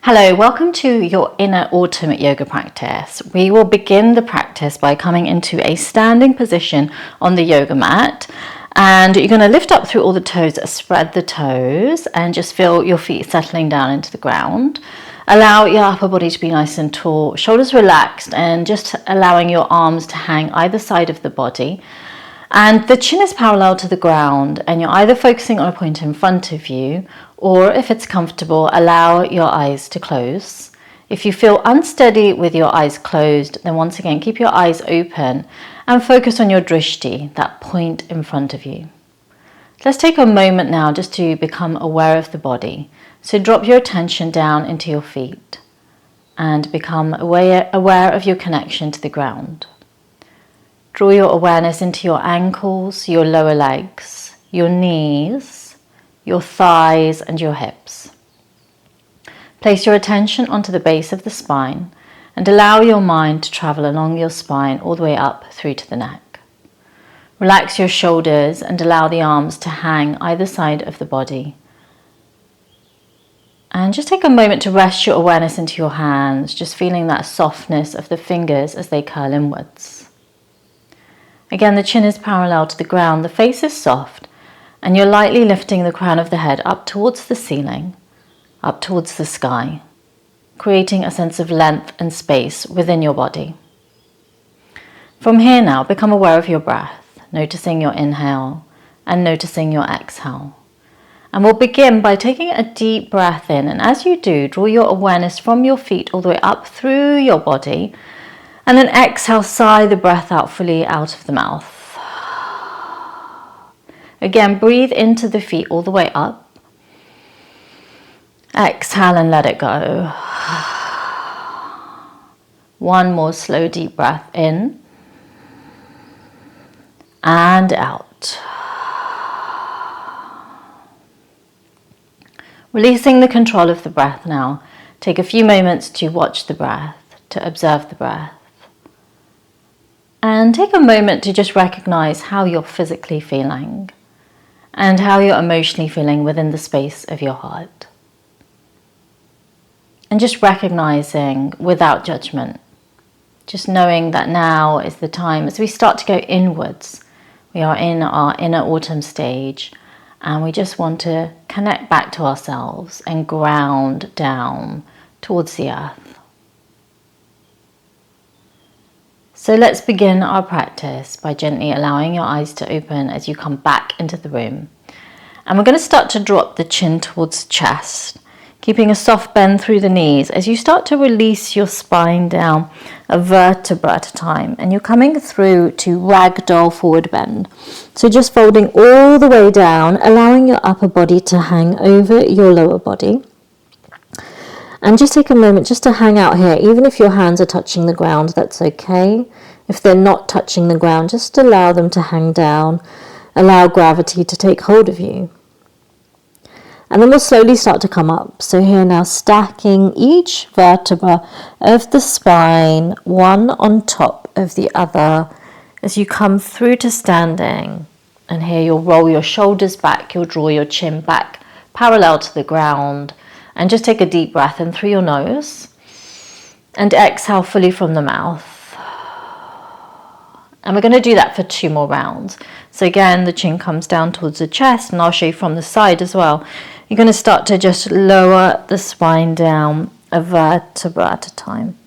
Hello, welcome to your inner ultimate yoga practice. We will begin the practice by coming into a standing position on the yoga mat. And you're going to lift up through all the toes, spread the toes, and just feel your feet settling down into the ground. Allow your upper body to be nice and tall, shoulders relaxed, and just allowing your arms to hang either side of the body. And the chin is parallel to the ground, and you're either focusing on a point in front of you, or if it's comfortable, allow your eyes to close. If you feel unsteady with your eyes closed, then once again, keep your eyes open and focus on your drishti, that point in front of you. Let's take a moment now just to become aware of the body. So drop your attention down into your feet and become aware of your connection to the ground. Draw your awareness into your ankles, your lower legs, your knees, your thighs and your hips. Place your attention onto the base of the spine and allow your mind to travel along your spine all the way up through to the neck. Relax your shoulders and allow the arms to hang either side of the body. And just take a moment to rest your awareness into your hands, just feeling that softness of the fingers as they curl inwards. Again, the chin is parallel to the ground, the face is soft, and you're lightly lifting the crown of the head up towards the ceiling, up towards the sky, creating a sense of length and space within your body. From here now, become aware of your breath, noticing your inhale and noticing your exhale. And we'll begin by taking a deep breath in, and as you do, draw your awareness from your feet all the way up through your body, and then exhale, sigh the breath out fully out of the mouth. Again, breathe into the feet all the way up. Exhale and let it go. One more slow, deep breath in and out. Releasing the control of the breath now. Take a few moments to watch the breath, to observe the breath. And take a moment to just recognize how you're physically feeling and how you're emotionally feeling within the space of your heart. And just recognizing without judgment, just knowing that now is the time as we start to go inwards. We are in our inner autumn stage and we just want to connect back to ourselves and ground down towards the earth. So let's begin our practice by gently allowing your eyes to open as you come back into the room. And we're going to start to drop the chin towards the chest, keeping a soft bend through the knees as you start to release your spine down a vertebra at a time. And you're coming through to ragdoll forward bend. So just folding all the way down, allowing your upper body to hang over your lower body. And just take a moment just to hang out here. Even if your hands are touching the ground, that's okay. If they're not touching the ground, just allow them to hang down. Allow gravity to take hold of you. And then we'll slowly start to come up. So here now, stacking each vertebra of the spine, one on top of the other, as you come through to standing. And here you'll roll your shoulders back, you'll draw your chin back parallel to the ground. And just take a deep breath in through your nose and exhale fully from the mouth. And we're going to do that for 2 more rounds. So again, the chin comes down towards the chest, and I'll show you from the side as well. You're going to start to just lower the spine down a vertebra at a time.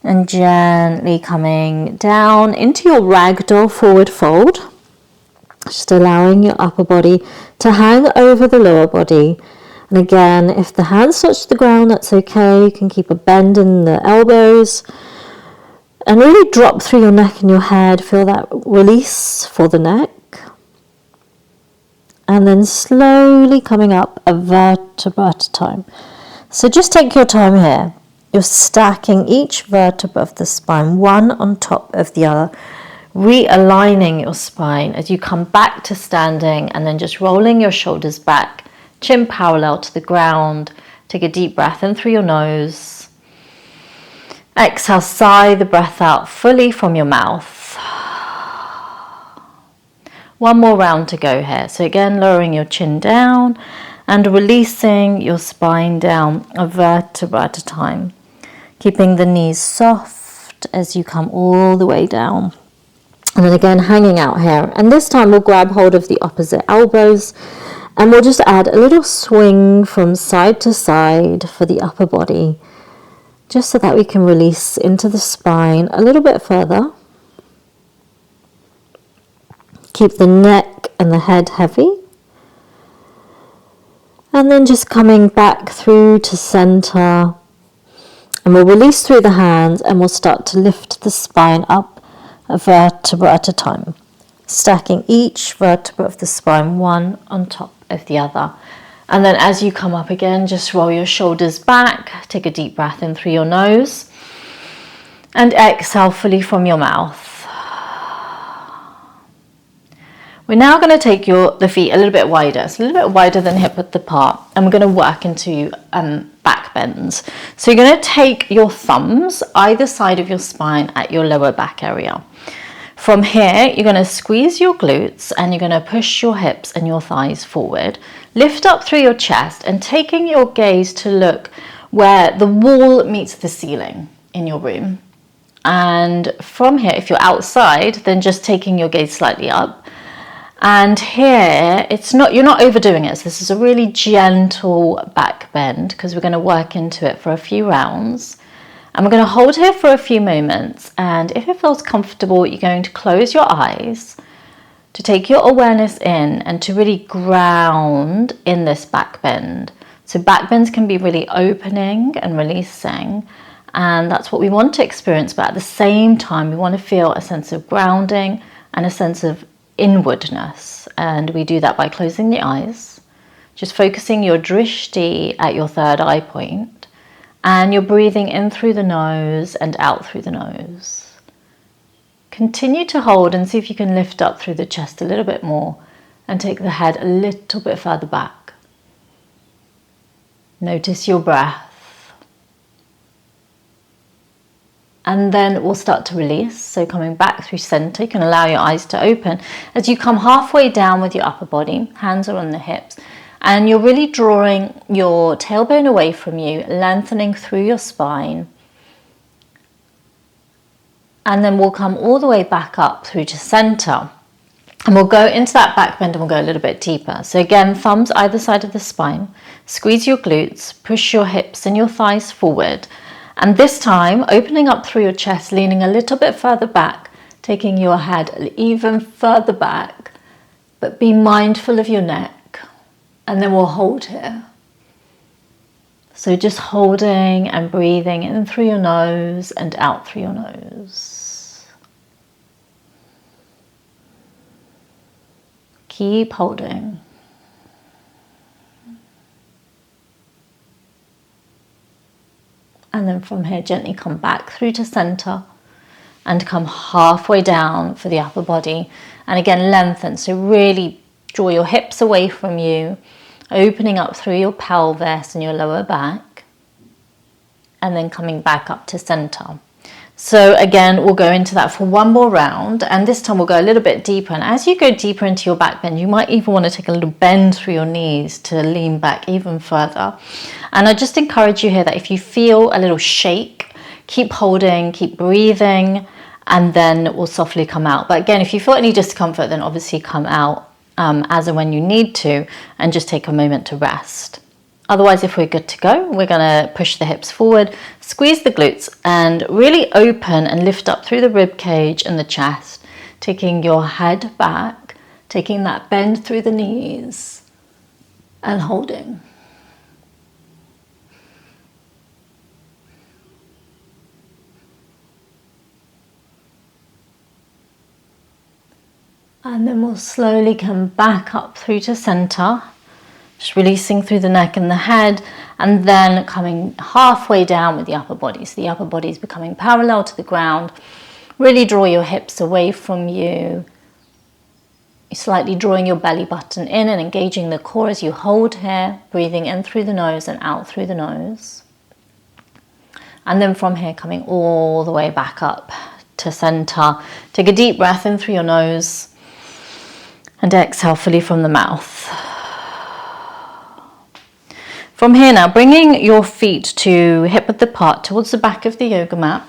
And gently coming down into your ragdoll forward fold. Just allowing your upper body to hang over the lower body. And again, if the hands touch the ground, that's okay. You can keep a bend in the elbows. And really drop through your neck and your head. Feel that release for the neck. And then slowly coming up a vertebra at a time. So just take your time here. You're stacking each vertebra of the spine, one on top of the other. Realigning your spine as you come back to standing, and then just rolling your shoulders back. Chin parallel to the ground. Take a deep breath in through your nose. Exhale, sigh the breath out fully from your mouth. One more round to go here. So again, lowering your chin down and releasing your spine down a vertebra at a time, keeping the knees soft as you come all the way down. And then again, hanging out here. And this time we'll grab hold of the opposite elbows and we'll just add a little swing from side to side for the upper body, just so that we can release into the spine a little bit further. Keep the neck and the head heavy. And then just coming back through to center. And we'll release through the hands and we'll start to lift the spine up a vertebra at a time, stacking each vertebra of the spine one on top of the other. And then as you come up again, just roll your shoulders back, take a deep breath in through your nose, and exhale fully from your mouth. We're now going to take the feet a little bit wider. It's a little bit wider than hip width apart, and we're going to work into back bends. So you're going to take your thumbs either side of your spine at your lower back area. From here, you're going to squeeze your glutes and you're going to push your hips and your thighs forward. Lift up through your chest and taking your gaze to look where the wall meets the ceiling in your room. And from here, if you're outside, then just taking your gaze slightly up. And here, you're not overdoing it. So this is a really gentle back bend because we're going to work into it for a few rounds. And we're going to hold here for a few moments. And if it feels comfortable, you're going to close your eyes to take your awareness in and to really ground in this back bend. So back bends can be really opening and releasing. And that's what we want to experience. But at the same time, we want to feel a sense of grounding and a sense of inwardness, and we do that by closing the eyes, just focusing your drishti at your third eye point, and you're breathing in through the nose and out through the nose. Continue to hold and see if you can lift up through the chest a little bit more and take the head a little bit further back. Notice your breath. And then we'll start to release. So coming back through center, you can allow your eyes to open. As you come halfway down with your upper body, hands are on the hips, and you're really drawing your tailbone away from you, lengthening through your spine. And then we'll come all the way back up through to center. And we'll go into that back bend and we'll go a little bit deeper. So again, thumbs either side of the spine. Squeeze your glutes, push your hips and your thighs forward. And this time, opening up through your chest, leaning a little bit further back, taking your head even further back, but be mindful of your neck. And then we'll hold here. So just holding and breathing in through your nose and out through your nose. Keep holding. And then from here, gently come back through to center and come halfway down for the upper body. And again, lengthen. So really draw your hips away from you, opening up through your pelvis and your lower back. And then coming back up to center. So again, we'll go into that for one more round. And this time we'll go a little bit deeper. And as you go deeper into your back bend, you might even want to take a little bend through your knees to lean back even further. And I just encourage you here that if you feel a little shake, keep holding, keep breathing, and then we'll softly come out. But again, if you feel any discomfort, then obviously come out as and when you need to, and just take a moment to rest. Otherwise, if we're good to go, we're going to push the hips forward, squeeze the glutes, and really open and lift up through the rib cage and the chest, taking your head back, taking that bend through the knees, and holding. And then we'll slowly come back up through to center. Just releasing through the neck and the head, and then coming halfway down with the upper body. So the upper body is becoming parallel to the ground. Really draw your hips away from you. You're slightly drawing your belly button in and engaging the core as you hold here, breathing in through the nose and out through the nose. And then from here, coming all the way back up to center. Take a deep breath in through your nose and exhale fully from the mouth. From here now, bringing your feet to hip width apart towards the back of the yoga mat.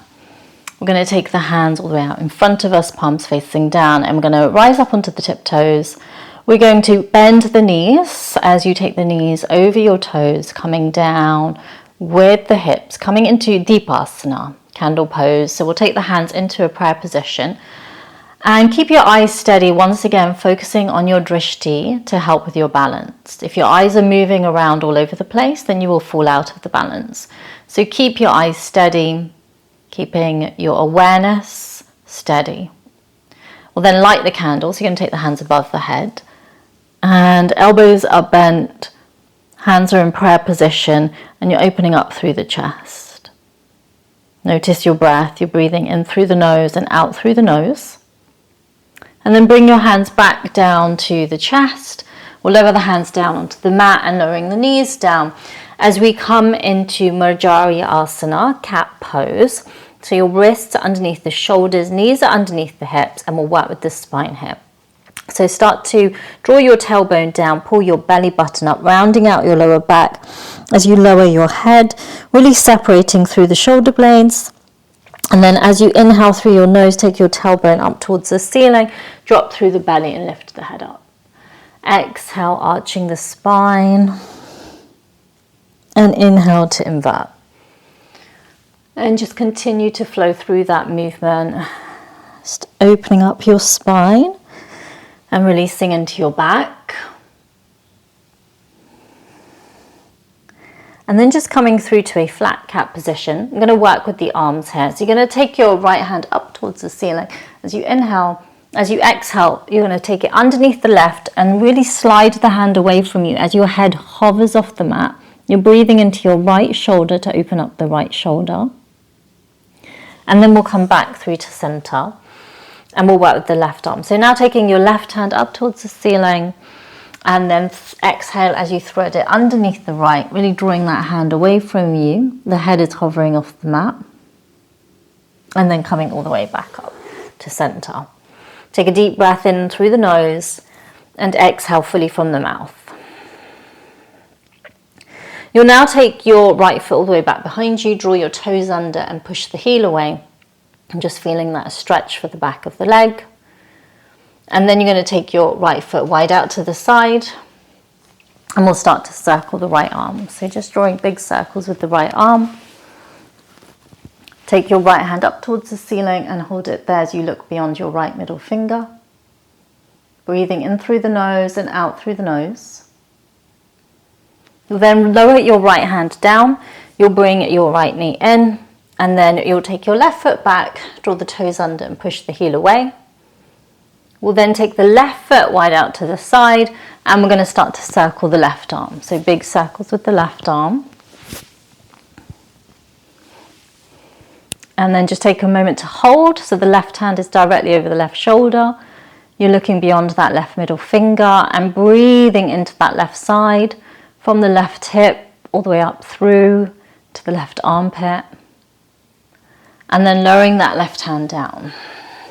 We're going to take the hands all the way out in front of us, palms facing down, and we're going to rise up onto the tiptoes. We're going to bend the knees as you take the knees over your toes, coming down with the hips, coming into Deepasana, candle pose. So we'll take the hands into a prayer position and keep your eyes steady, once again focusing on your drishti to help with your balance. If your eyes are moving around all over the place, then you will fall out of the balance. So keep your eyes steady, keeping your awareness steady. We'll then light the candles. You're going to take the hands above the head and elbows are bent, hands are in prayer position, and you're opening up through the chest. Notice your breath. You're breathing in through the nose and out through the nose. And then bring your hands back down to the chest. We'll lower the hands down onto the mat and lowering the knees down as we come into Murjari Asana, cat pose. So your wrists are underneath the shoulders, knees are underneath the hips, and we'll work with the spine here. So start to draw your tailbone down, pull your belly button up, rounding out your lower back as you lower your head, really separating through the shoulder blades. And then as you inhale through your nose, take your tailbone up towards the ceiling, drop through the belly and lift the head up. Exhale, arching the spine. And inhale to invert. And just continue to flow through that movement. Just opening up your spine and releasing into your back. And then just coming through to a flat cat position. I'm going to work with the arms here. So you're going to take your right hand up towards the ceiling. As you inhale, as you exhale, you're going to take it underneath the left and really slide the hand away from you as your head hovers off the mat. You're breathing into your right shoulder to open up the right shoulder. And then we'll come back through to center and we'll work with the left arm. So now taking your left hand up towards the ceiling, and then exhale as you thread it underneath the right, really drawing that hand away from you. The head is hovering off the mat. And then coming all the way back up to center. Take a deep breath in through the nose and exhale fully from the mouth. You'll now take your right foot all the way back behind you, draw your toes under and push the heel away. I'm just feeling that stretch for the back of the leg. And then you're going to take your right foot wide out to the side and we'll start to circle the right arm. So just drawing big circles with the right arm. Take your right hand up towards the ceiling and hold it there as you look beyond your right middle finger. Breathing in through the nose and out through the nose. You'll then lower your right hand down. You'll bring your right knee in and then you'll take your left foot back, draw the toes under and push the heel away. We'll then take the left foot wide out to the side and we're going to start to circle the left arm. So big circles with the left arm. And then just take a moment to hold. So the left hand is directly over the left shoulder. You're looking beyond that left middle finger and breathing into that left side from the left hip all the way up through to the left armpit. And then lowering that left hand down.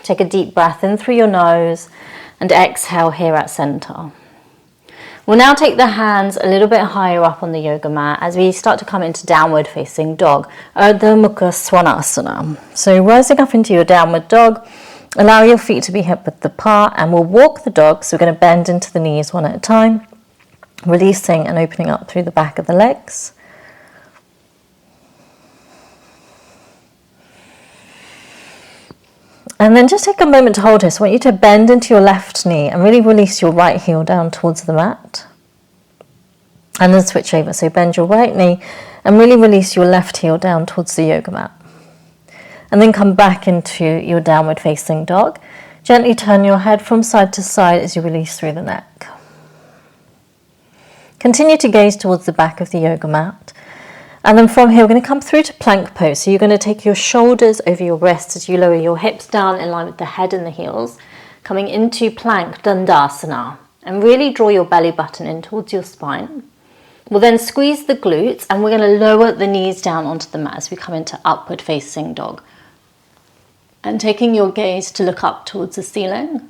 Take a deep breath in through your nose and exhale here at center. We'll now take the hands a little bit higher up on the yoga mat as we start to come into downward facing dog, Ardha Mukha Svanasana. So rising up into your downward dog, allow your feet to be hip width apart and we'll walk the dog. So we're going to bend into the knees one at a time, releasing and opening up through the back of the legs. And then just take a moment to hold here. So I want you to bend into your left knee and really release your right heel down towards the mat. And then switch over. So bend your right knee and really release your left heel down towards the yoga mat. And then come back into your downward facing dog. Gently turn your head from side to side as you release through the neck. Continue to gaze towards the back of the yoga mat. And then from here, we're going to come through to plank pose. So you're going to take your shoulders over your wrists as you lower your hips down in line with the head and the heels. Coming into plank dandasana. And really draw your belly button in towards your spine. We'll then squeeze the glutes and we're going to lower the knees down onto the mat as we come into upward facing dog. And taking your gaze to look up towards the ceiling.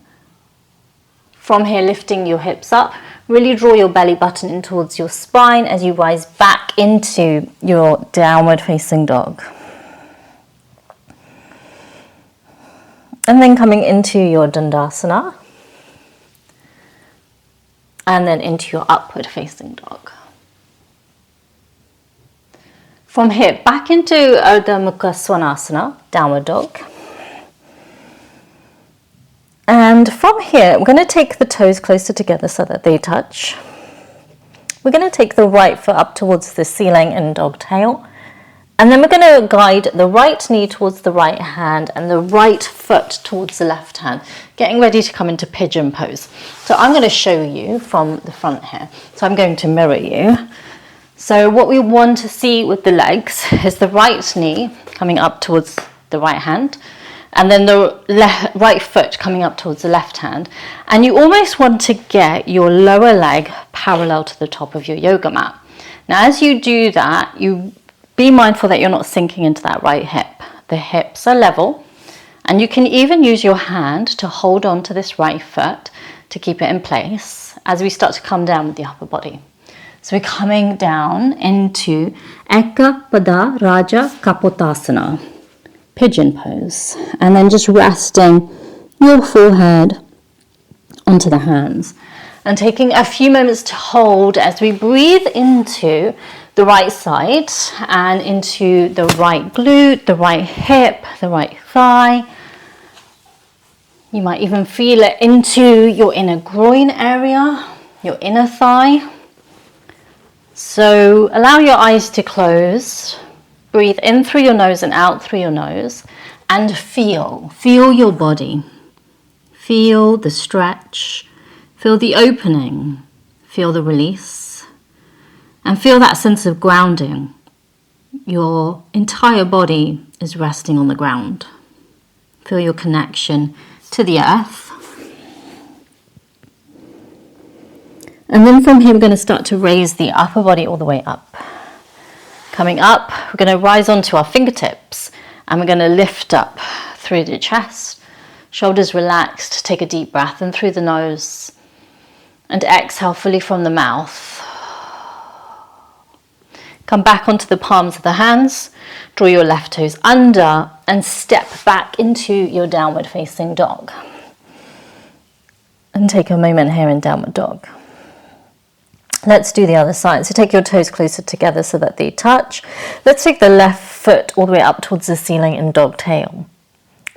From here, lifting your hips up, really draw your belly button in towards your spine as you rise back into your downward facing dog. And then coming into your Dandasana, and then into your upward facing dog. From here, back into Ardha Mukha Svanasana, downward dog. And from here, we're going to take the toes closer together so that they touch. We're going to take the right foot up towards the ceiling in dog tail. And then we're going to guide the right knee towards the right hand and the right foot towards the left hand, getting ready to come into pigeon pose. So I'm going to show you from the front here. So I'm going to mirror you. So what we want to see with the legs is the right knee coming up towards the right hand, and then the right foot coming up towards the left hand. And you almost want to get your lower leg parallel to the top of your yoga mat. Now, as you do that, you be mindful that you're not sinking into that right hip. The hips are level, and you can even use your hand to hold on to this right foot to keep it in place as we start to come down with the upper body. So we're coming down into Eka Pada Raja Kapotasana, pigeon pose, and then just resting your forehead onto the hands and taking a few moments to hold as we breathe into the right side and into the right glute, the right hip, the right thigh. You might even feel it into your inner groin area, your inner thigh. So allow your eyes to close. Breathe in through your nose and out through your nose, and feel your body. Feel the stretch, feel the opening, feel the release, and feel that sense of grounding. Your entire body is resting on the ground. Feel your connection to the earth. And then from here, we're going to start to raise the upper body all the way up. Coming up, we're going to rise onto our fingertips, and we're going to lift up through the chest, shoulders relaxed. Take a deep breath in through the nose and exhale fully from the mouth. Come back onto the palms of the hands, draw your left toes under and step back into your downward facing dog. And take a moment here in downward dog. Let's do the other side. So take your toes closer together so that they touch. Let's take the left foot all the way up towards the ceiling in dog tail.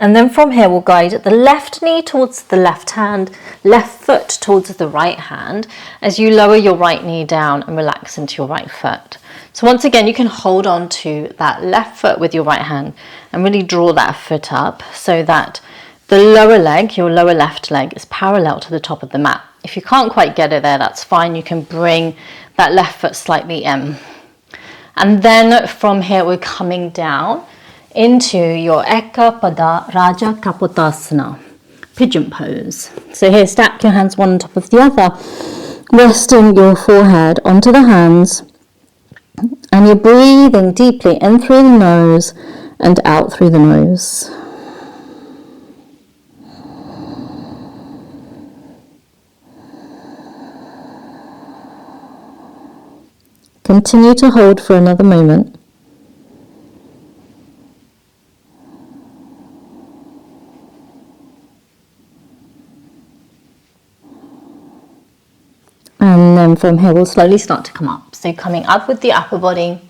And then from here, we'll guide the left knee towards the left hand, left foot towards the right hand, as you lower your right knee down and relax into your right foot. So once again, you can hold on to that left foot with your right hand and really draw that foot up so that the lower leg, your lower left leg, is parallel to the top of the mat. If you can't quite get it there, that's fine. You can bring that left foot slightly in. And then from here, we're coming down into your Eka Pada Raja Kapotasana, pigeon pose. So here, stack your hands one on top of the other, resting your forehead onto the hands, and you're breathing deeply in through the nose and out through the nose. Continue to hold for another moment. And then from here, we'll slowly start to come up. So coming up with the upper body,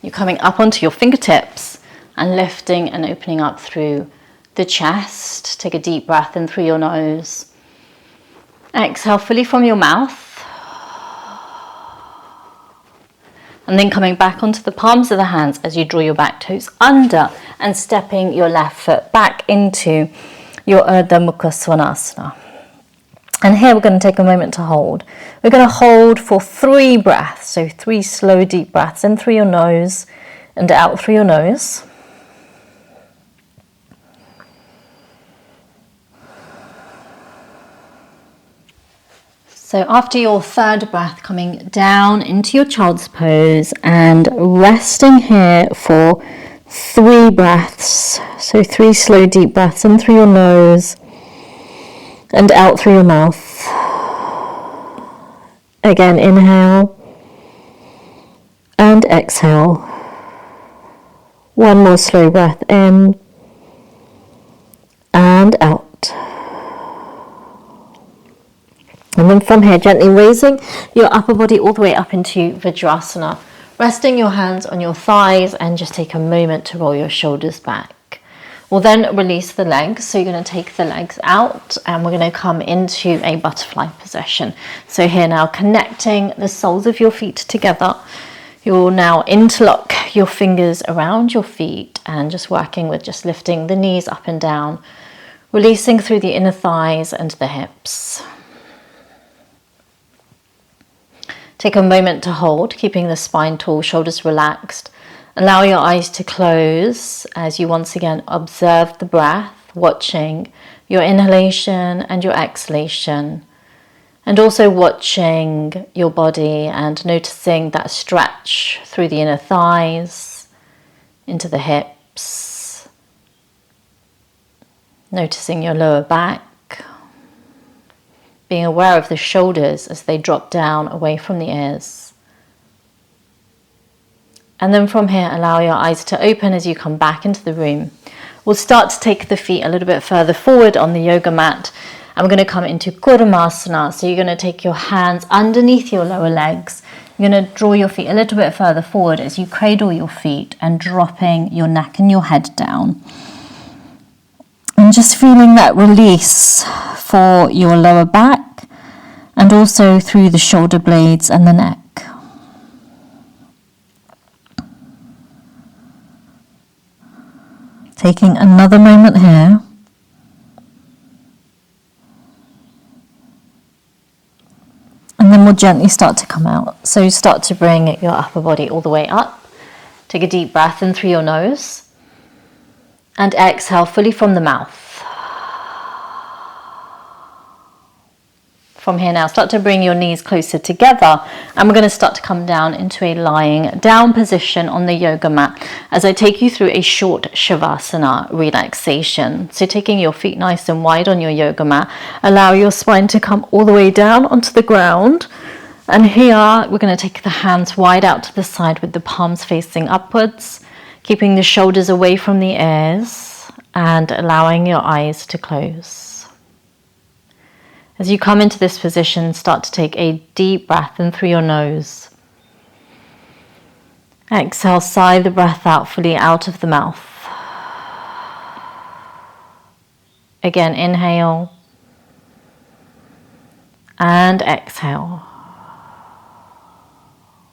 you're coming up onto your fingertips and lifting and opening up through the chest. Take a deep breath in through your nose. Exhale fully from your mouth. And then coming back onto the palms of the hands as you draw your back toes under and stepping your left foot back into your Ardha Mukha Svanasana. And here we're going to take a moment to hold. We're going to hold for 3 breaths. So 3 slow, deep breaths in through your nose and out through your nose. So after your 3rd breath, coming down into your child's pose and resting here for 3 breaths. So 3 slow, deep breaths in through your nose and out through your mouth. Again, inhale and exhale. One more slow breath in and out. And then from here, gently raising your upper body all the way up into Vajrasana. Resting your hands on your thighs and just take a moment to roll your shoulders back. We'll then release the legs. So you're going to take the legs out and we're going to come into a butterfly position. So here now, connecting the soles of your feet together. You'll now interlock your fingers around your feet and just working with just lifting the knees up and down, releasing through the inner thighs and the hips. Take a moment to hold, keeping the spine tall, shoulders relaxed. Allow your eyes to close as you once again observe the breath, watching your inhalation and your exhalation. And also watching your body and noticing that stretch through the inner thighs, into the hips. Noticing your lower back. Being aware of the shoulders as they drop down away from the ears. And then from here, allow your eyes to open as you come back into the room. We'll start to take the feet a little bit further forward on the yoga mat. And we're going to come into Kurmasana. So you're going to take your hands underneath your lower legs. You're going to draw your feet a little bit further forward as you cradle your feet and dropping your neck and your head down. And just feeling that release for your lower back and also through the shoulder blades and the neck. Taking another moment here. And then we'll gently start to come out. So start to bring your upper body all the way up. Take a deep breath in through your nose. And exhale fully from the mouth. From here now, start to bring your knees closer together. And we're going to start to come down into a lying down position on the yoga mat as I take you through a short Shavasana relaxation. So taking your feet nice and wide on your yoga mat, allow your spine to come all the way down onto the ground. And here we're going to take the hands wide out to the side with the palms facing upwards, keeping the shoulders away from the ears and allowing your eyes to close. As you come into this position, start to take a deep breath in through your nose. Exhale, sigh the breath out fully out of the mouth. Again, inhale and exhale.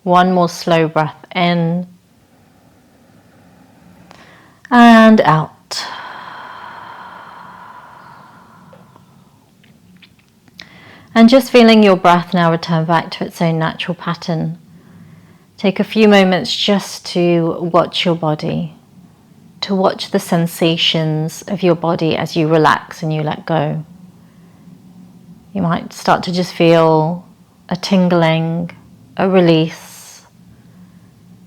One more slow breath in and out. And just feeling your breath now return back to its own natural pattern. Take a few moments just to watch your body, to watch the sensations of your body as you relax and you let go. You might start to just feel a tingling, a release,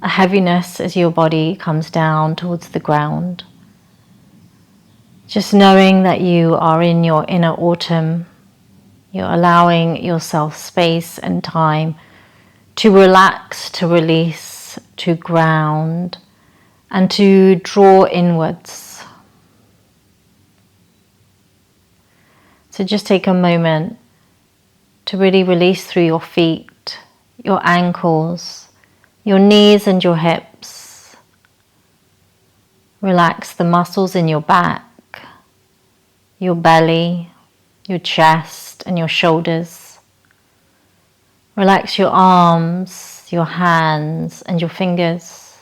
a heaviness as your body comes down towards the ground. Just knowing that you are in your inner autumn. You're allowing yourself space and time to relax, to release, to ground, and to draw inwards. So just take a moment to really release through your feet, your ankles, your knees and your hips. Relax the muscles in your back, your belly, your chest and your shoulders. Relax your arms, your hands and your fingers.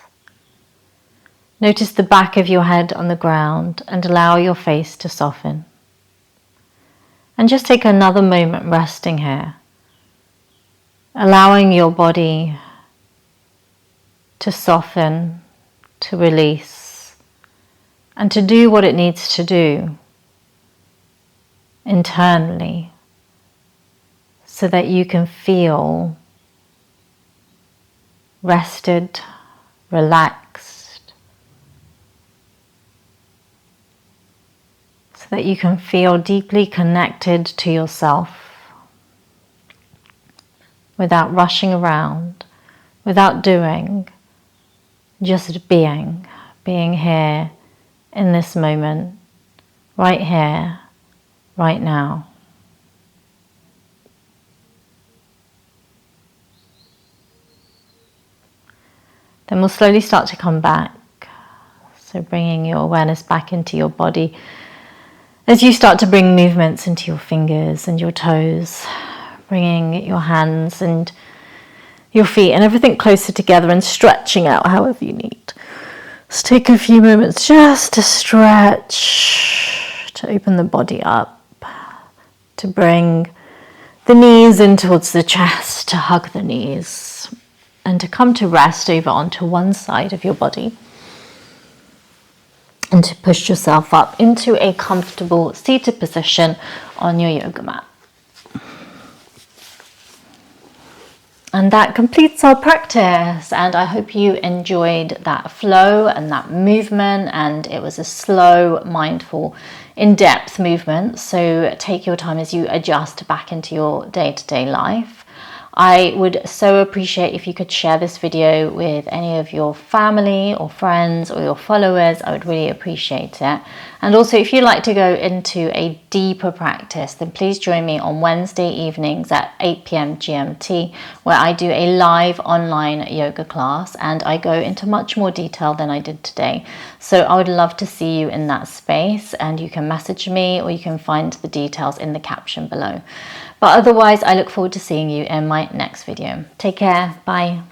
Notice the back of your head on the ground and allow your face to soften. And just take another moment resting here, allowing your body to soften, to release, and to do what it needs to do internally so that you can feel rested, relaxed, so that you can feel deeply connected to yourself. without rushing around, without doing, just being here in this moment, right here, right now. Then we'll slowly start to come back. So bringing your awareness back into your body as you start to bring movements into your fingers and your toes, bringing your hands and your feet and everything closer together and stretching out however you need. Let's take a few moments just to stretch, to open the body up, to bring the knees in towards the chest, to hug the knees, and to come to rest over onto one side of your body. And to push yourself up into a comfortable seated position on your yoga mat. And that completes our practice, and I hope you enjoyed that flow and that movement, and it was a slow, mindful, in-depth movement, so take your time as you adjust back into your day-to-day life. I would so appreciate if you could share this video with any of your family or friends or your followers. I would really appreciate it. And also, if you'd like to go into a deeper practice, then please join me on Wednesday evenings at 8 p.m. GMT, where I do a live online yoga class and I go into much more detail than I did today. So I would love to see you in that space, and you can message me or you can find the details in the caption below. But otherwise, I look forward to seeing you in my next video. Take care. Bye.